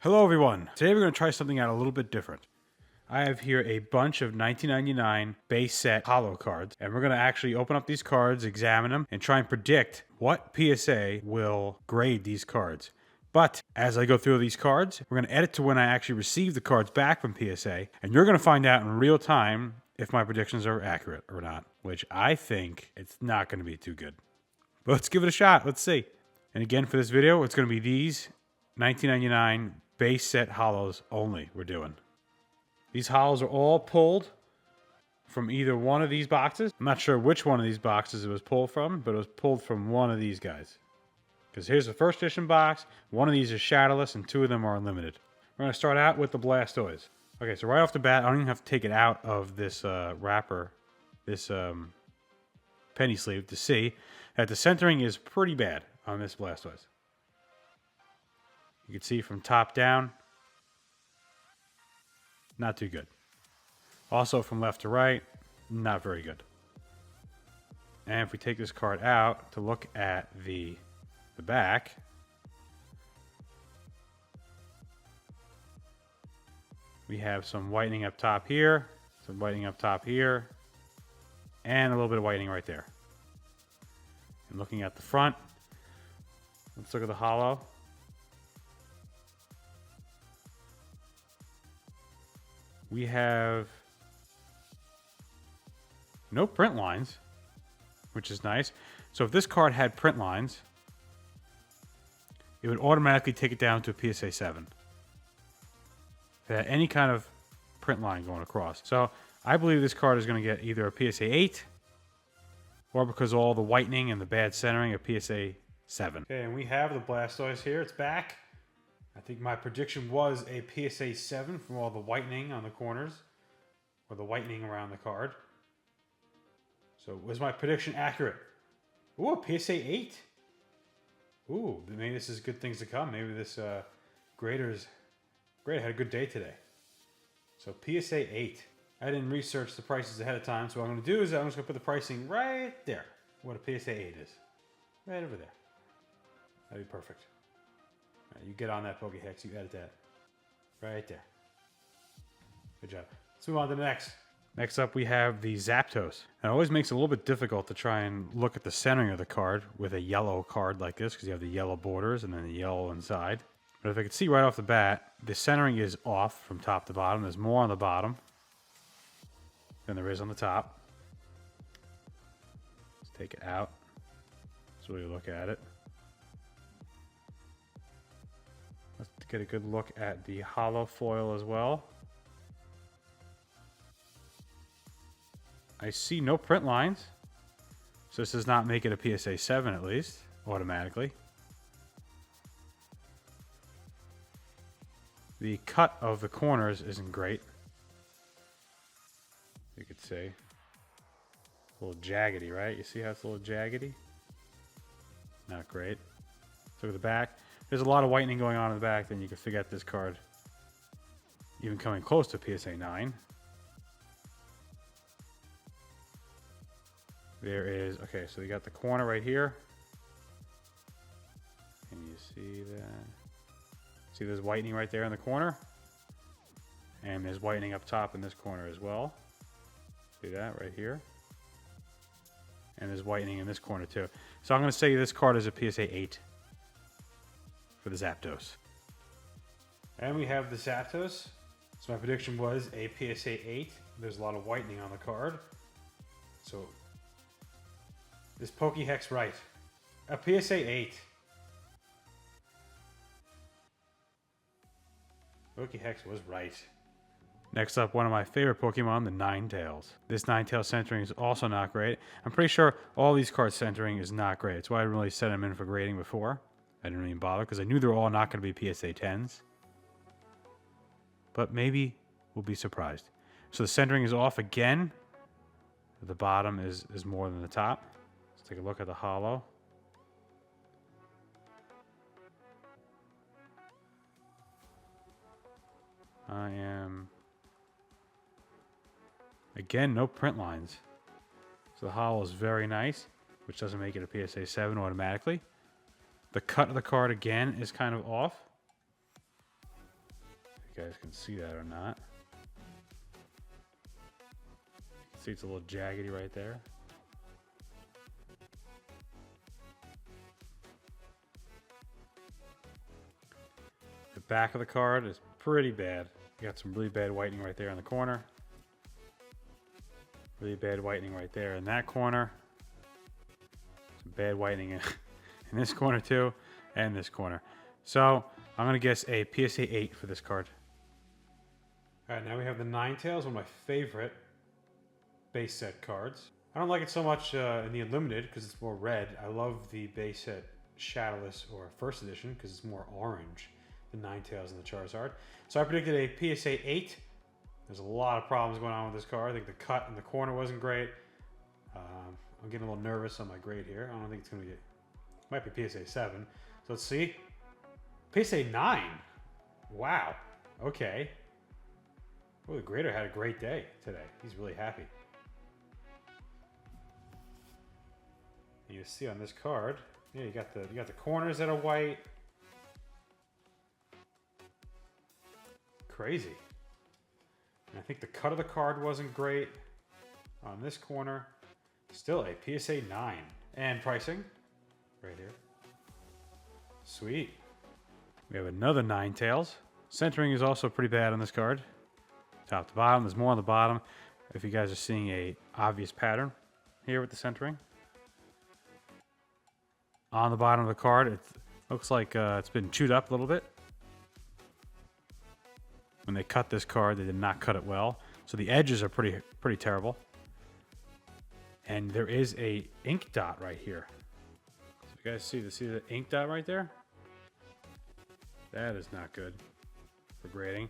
Hello everyone. Today we're going to try something out a little bit different. I have here a bunch of 1999 base set holo cards, and we're going to actually open up these cards, examine them, and try and predict what PSA will grade these cards. But as I go through these cards, we're going to edit to when I actually receive the cards back from PSA, and you're going to find out in real time if my predictions are accurate or not, which I think it's not going to be too good. But let's give it a shot. Let's see. And again, for this video, it's going to be these 1999 base set holos only we're doing. These holos are all pulled from either one of these boxes. I'm not sure which one of these boxes it was pulled from, but it was pulled from one of these guys. Because here's the first edition box. One of these is shadowless and two of them are unlimited. We're going to start out with the Blastoise. Okay, so right off the bat, I don't even have to take it out of this wrapper, this penny sleeve, to see that the centering is pretty bad on this Blastoise. You can see from top down, not too good. Also from left to right, not very good. And if we take this card out to look at the back, we have some whitening up top here, some whitening up top here, and a little bit of whitening right there. And looking at the front, let's look at the holo. We have no print lines, which is nice. So if this card had print lines, it would automatically take it down to a PSA 7. If it had any kind of print line going across. So I believe this card is going to get either a PSA 8 or, because of all the whitening and the bad centering, a PSA 7. Okay, and we have the Blastoise here. It's back. I think my prediction was a PSA 7 from all the whitening on the corners, or the whitening around the card. So was my prediction accurate? Ooh, a PSA 8. Ooh, maybe this is good things to come. Maybe this grader's had a good day today. So PSA 8. I didn't research the prices ahead of time, so what I'm going to do is I'm just going to put the pricing right there, what a PSA 8 is. Right over there. That'd be perfect. Right, you get on that PokeHEX, you edit that. Right there. Good job. Let's move on to the next. Next up we have the Zapdos. It always makes it a little bit difficult to try and look at the centering of the card with a yellow card like this, because you have the yellow borders and then the yellow inside. But if I could see right off the bat, the centering is off from top to bottom. There's more on the bottom than there is on the top. Let's take it out so we look at it. Let's get a good look at the holo foil as well. I see no print lines, so this does not make it a PSA 7 at least, automatically. The cut of the corners isn't great. You could say. A little jaggedy, right? You see how it's a little jaggedy? Not great. Look at the back. There's a lot of whitening going on in the back, then you can forget this card even coming close to PSA 9. There is, okay, so you got the corner right here. Can you see that? See there's whitening right there in the corner? And there's whitening up top in this corner as well. See that right here? And there's whitening in this corner too. So I'm going to say this card is a PSA 8 for the Zapdos. And we have the Zapdos. So my prediction was a PSA 8. There's a lot of whitening on the card. So is PokeHEX right? A PSA 8. PokeHEX was right. Next up, one of my favorite Pokemon, the Ninetales. This Ninetales centering is also not great. I'm pretty sure all these cards centering is not great. That's why I didn't really set them in for grading before. I didn't even bother because I knew they're all not going to be PSA 10s. But maybe we'll be surprised. So the centering is off again. The bottom is more than the top. Let's take a look at the holo. I am... Again, no print lines. So the holo is very nice, which doesn't make it a PSA 7 automatically. The cut of the card again is kind of off. you guys can see that or not. See, it's a little jaggedy right there. The back of the card is pretty bad. You got some really bad whitening right there in the corner. Really bad whitening right there in that corner. Some bad whitening in this corner too, and this corner. So I'm gonna guess a PSA 8 for this card. All right, now we have the Ninetales, one of my favorite base set cards. I don't like it so much in the Unlimited because it's more red. I love the base set Shadowless or first edition because it's more orange. The Ninetales and the Charizard. So I predicted a PSA 8. There's a lot of problems going on with this card. I think the cut in the corner wasn't great. I'm getting a little nervous on my grade here. I don't think it's going to be... Might be PSA 7. So let's see. PSA 9. Wow. Okay. Well, the grader had a great day today. He's really happy. And you see on this card, yeah, you got the corners that are white. Crazy. And I think the cut of the card wasn't great on this corner. Still a PSA 9. And pricing right here. Sweet. We have another Ninetales. Centering is also pretty bad on this card. Top to bottom. There's more on the bottom. If you guys are seeing a obvious pattern here with the centering. On the bottom of the card, it looks like it's been chewed up a little bit. When they cut this card, they did not cut it well. So the edges are pretty terrible. And there is a ink dot right here. So you guys see the ink dot right there? That is not good for grading.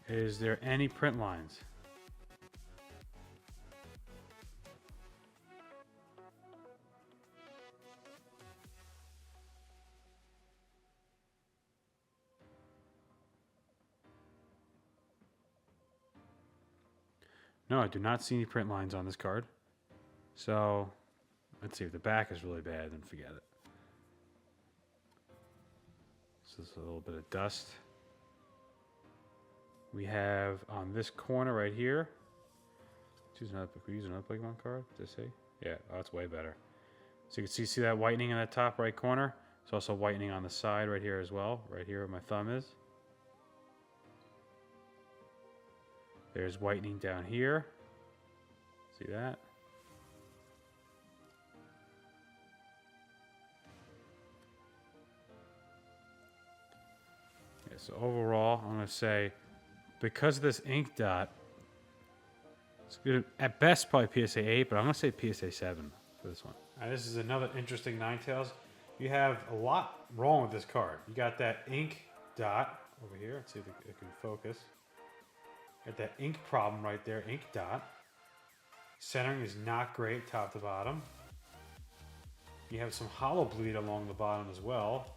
Is there any print lines? No, I do not see any print lines on this card. So, let's see. If the back is really bad, then forget it. This is a little bit of dust. We have on this corner right here. Use another Pokemon card to see. Yeah, oh, that's way better. So you can see that whitening in that top right corner. It's also whitening on the side right here as well. Right here where my thumb is. There's whitening down here. See that? Yeah, so overall, I'm going to say, because of this ink dot, it's good, at best probably PSA 8, but I'm going to say PSA 7 for this one. This is another interesting Ninetales. You have a lot wrong with this card. You got that ink dot over here. Let's see if it can focus. Got that ink problem right there, ink dot. Centering is not great, top to bottom. You have some hollow bleed along the bottom as well.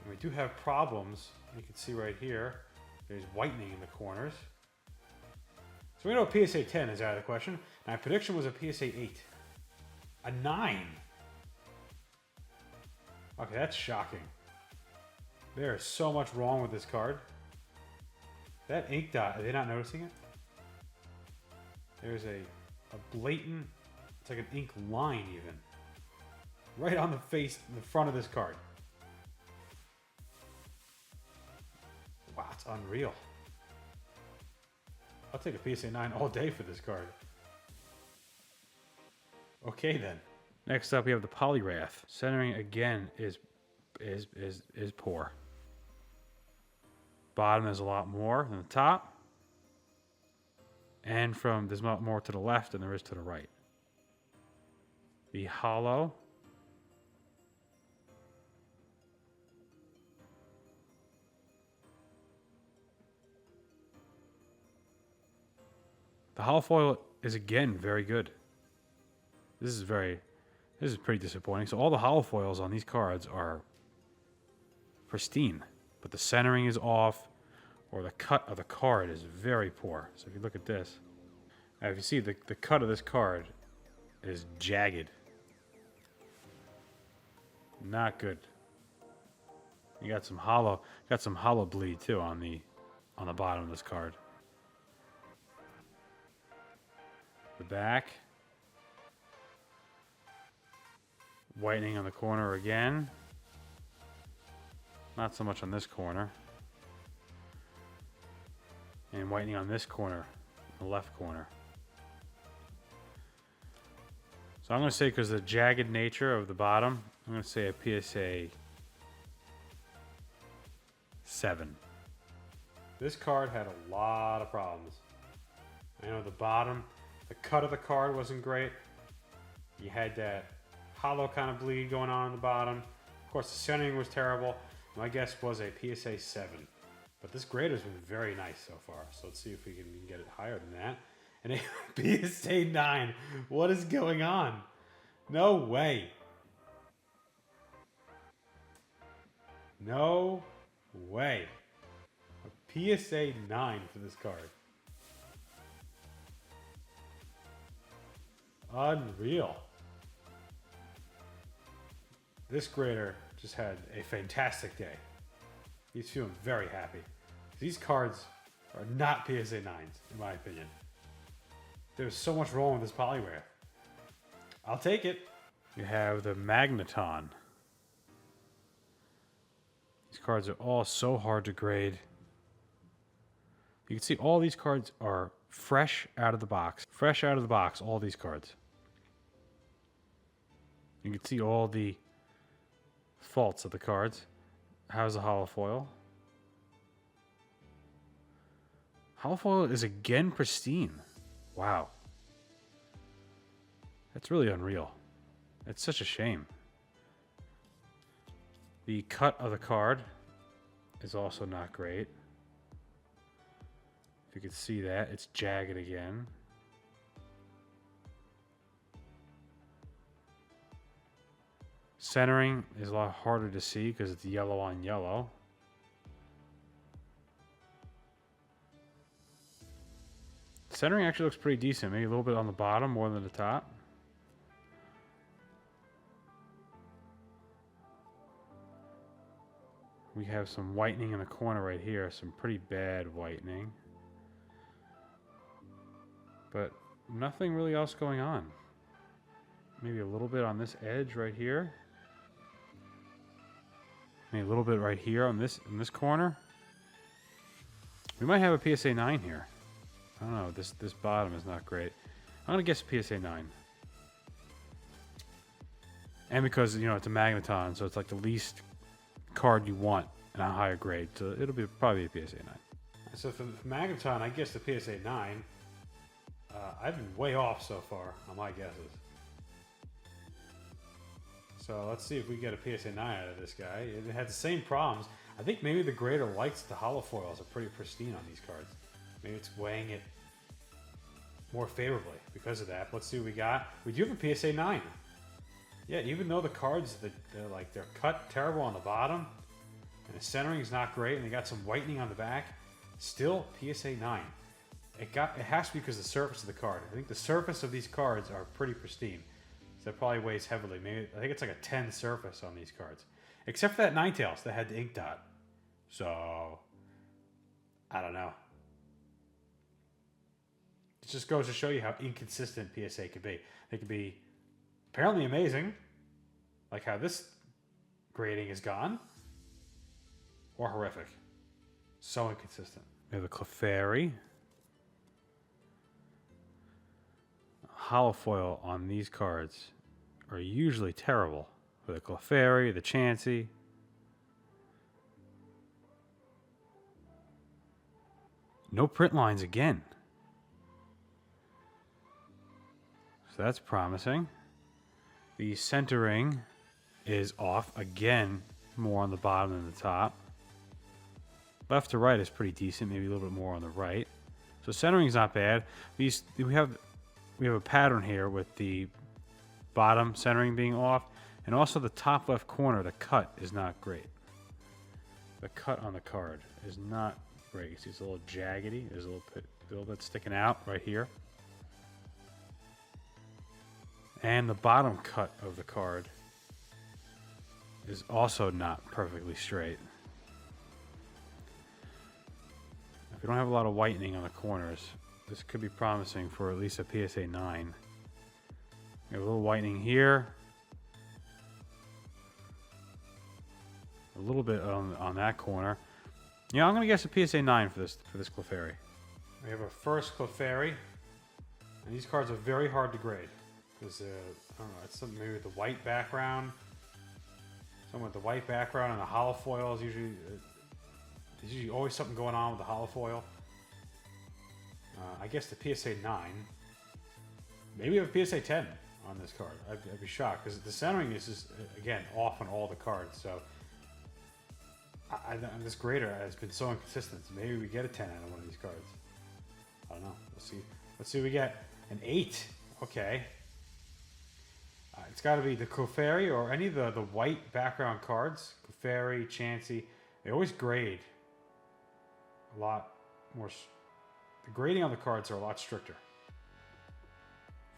And we do have problems. You can see right here, there's whitening in the corners. So we know a PSA 10 is out of the question. My prediction was a PSA 8. A 9. Okay, that's shocking. There is so much wrong with this card. That ink dot, are they not noticing it? There's a blatant, it's like an ink line even. Right on the face, the front of this card. Wow, it's unreal. I'll take a PSA 9 all day for this card. Okay then. Next up we have the Polyrath. Centering again is poor. Bottom is a lot more than the top. And there's a lot more to the left than there is to the right. The Holo. The Holo foil is again very good. This is pretty disappointing. So all the Holo foils on these cards are pristine. But the centering is off, or the cut of the card is very poor. So if you look at this, if you see the cut of this card is jagged. Not good. You got some hollow bleed too on the bottom of this card. The back. Whitening on the corner again. Not so much on this corner. And whitening on this corner, the left corner. So I'm going to say, because of the jagged nature of the bottom, I'm going to say a PSA 7. This card had a lot of problems. I know the bottom, the cut of the card wasn't great. You had that hollow kind of bleed going on the bottom. Of course, the centering was terrible. My guess was a PSA 7. But this grader's been very nice so far. So let's see if we can get it higher than that. And a PSA 9. What is going on? No way. No way. A PSA 9 for this card. Unreal. This grader just had a fantastic day. He's feeling very happy. These cards are not PSA 9s, in my opinion. There's so much wrong with this polyware. I'll take it. You have the Magneton. These cards are all so hard to grade. You can see all these cards are fresh out of the box. Fresh out of the box, all these cards. You can see all the faults of the cards. How's the holo foil? Holo foil is again pristine. Wow. That's really unreal. It's such a shame. The cut of the card is also not great. If you can see that, it's jagged again. Centering is a lot harder to see because it's yellow on yellow. Centering actually looks pretty decent. Maybe a little bit on the bottom more than the top. We have some whitening in the corner right here. Some pretty bad whitening. But nothing really else going on. Maybe a little bit on this edge right here. Maybe a little bit right here on this in this corner. We might have a PSA 9 here. I don't know. This bottom is not great. I'm gonna guess PSA 9. And because it's a Magneton, so it's like the least card you want in a higher grade, so it'll be probably a PSA 9. So for Magneton, I guess the PSA 9. I've been way off so far on my guesses. So let's see if we get a PSA 9 out of this guy. It had the same problems. I think maybe the grader likes the holo foils are pretty pristine on these cards. Maybe it's weighing it more favorably because of that. Let's see what we got. We do have a PSA 9. Yeah, even though the cards, they're cut terrible on the bottom, and the centering is not great, and they got some whitening on the back, still PSA 9. It has to be because of the surface of the card. I think the surface of these cards are pretty pristine. So that probably weighs heavily. Maybe I think it's like a 10 surface on these cards. Except for that Ninetales that had the ink dot. So I don't know. It just goes to show you how inconsistent PSA can be. They can be apparently amazing, like how this grading is gone, or horrific. So inconsistent. We have a Clefairy. Holofoil on these cards are usually terrible. For the Clefairy, the Chansey. No print lines again. So that's promising. The centering is off again, more on the bottom than the top. Left to right is pretty decent, maybe a little bit more on the right. So centering is not bad. We have a pattern here with the bottom centering being off, and also the top left corner, the cut is not great. The cut on the card is not great. You see it's a little jaggedy. There's a little bit sticking out right here. And the bottom cut of the card is also not perfectly straight. We don't have a lot of whitening on the corners. This could be promising for at least a PSA 9. We have a little whitening here. A little bit on that corner. Yeah, I'm going to guess a PSA 9 for this Clefairy. We have our first Clefairy. And these cards are very hard to grade. Because, I don't know, it's something maybe with the white background. Something with the white background and the hollow foil is usually... there's usually always something going on with the hollow foil. I guess the PSA 9. Maybe a PSA 10 on this card. I'd be shocked. Because the centering is just, again, off on all the cards. So... this grader has been so inconsistent. So maybe we get a 10 out of one of these cards. I don't know. We'll see. Let's see what we get. An 8. Okay. It's got to be the Clefairy or any of the white background cards. Clefairy, Chansey. They always grade a lot more. The grading on the cards are a lot stricter.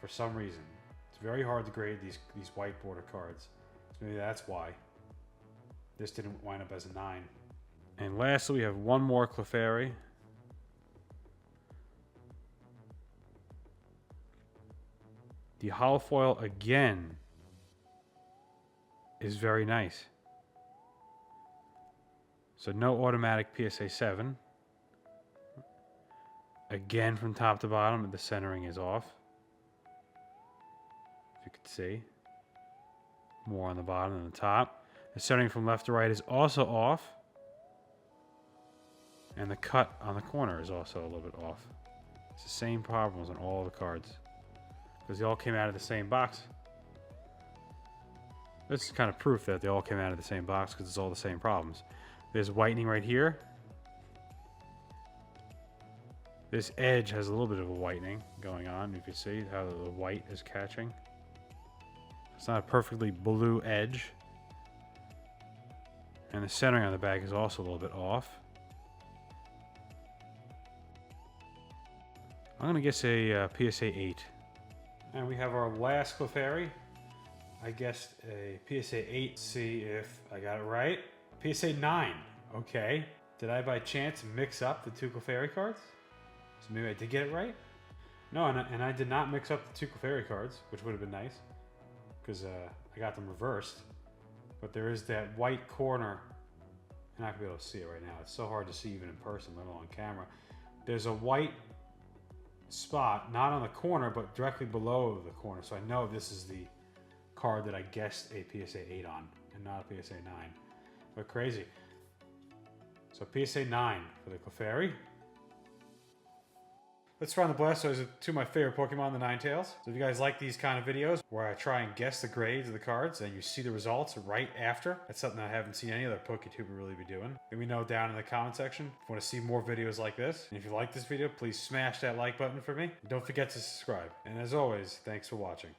For some reason. It's very hard to grade these white border cards. So maybe that's why. This didn't wind up as a 9. And lastly, we have one more Clefairy. The hollow foil again is very nice. So no automatic PSA 7. Again from top to bottom, the centering is off. If you could see. More on the bottom than the top. The centering from left to right is also off. And the cut on the corner is also a little bit off. It's the same problems on all the cards. Because they all came out of the same box. This is kind of proof that they all came out of the same box because it's all the same problems. There's whitening right here. This edge has a little bit of a whitening going on. You can see how the white is catching. It's not a perfectly blue edge. And the centering on the back is also a little bit off. I'm going to guess a PSA 8. And we have our last Clefairy. I guessed a PSA 8. See if I got it right. PSA 9. Okay. Did I by chance mix up the two Clefairy cards? So maybe I did get it right? No, and I did not mix up the two Clefairy cards, which would have been nice. Because I got them reversed. But there is that white corner. You're not going to be able to see it right now. It's so hard to see even in person, let alone on camera. There's a white spot, not on the corner, but directly below the corner. So I know this is the card that I guessed a PSA 8 on, and not a PSA 9. But crazy. So PSA 9 for the Clefairy. Let's run the Blastoise with two of my favorite Pokemon, the Ninetales. So if you guys like these kind of videos where I try and guess the grades of the cards and you see the results right after, that's something I haven't seen any other PokeTuber really be doing. Let me know down in the comment section if you want to see more videos like this. And if you like this video, please smash that like button for me. And don't forget to subscribe. And as always, thanks for watching.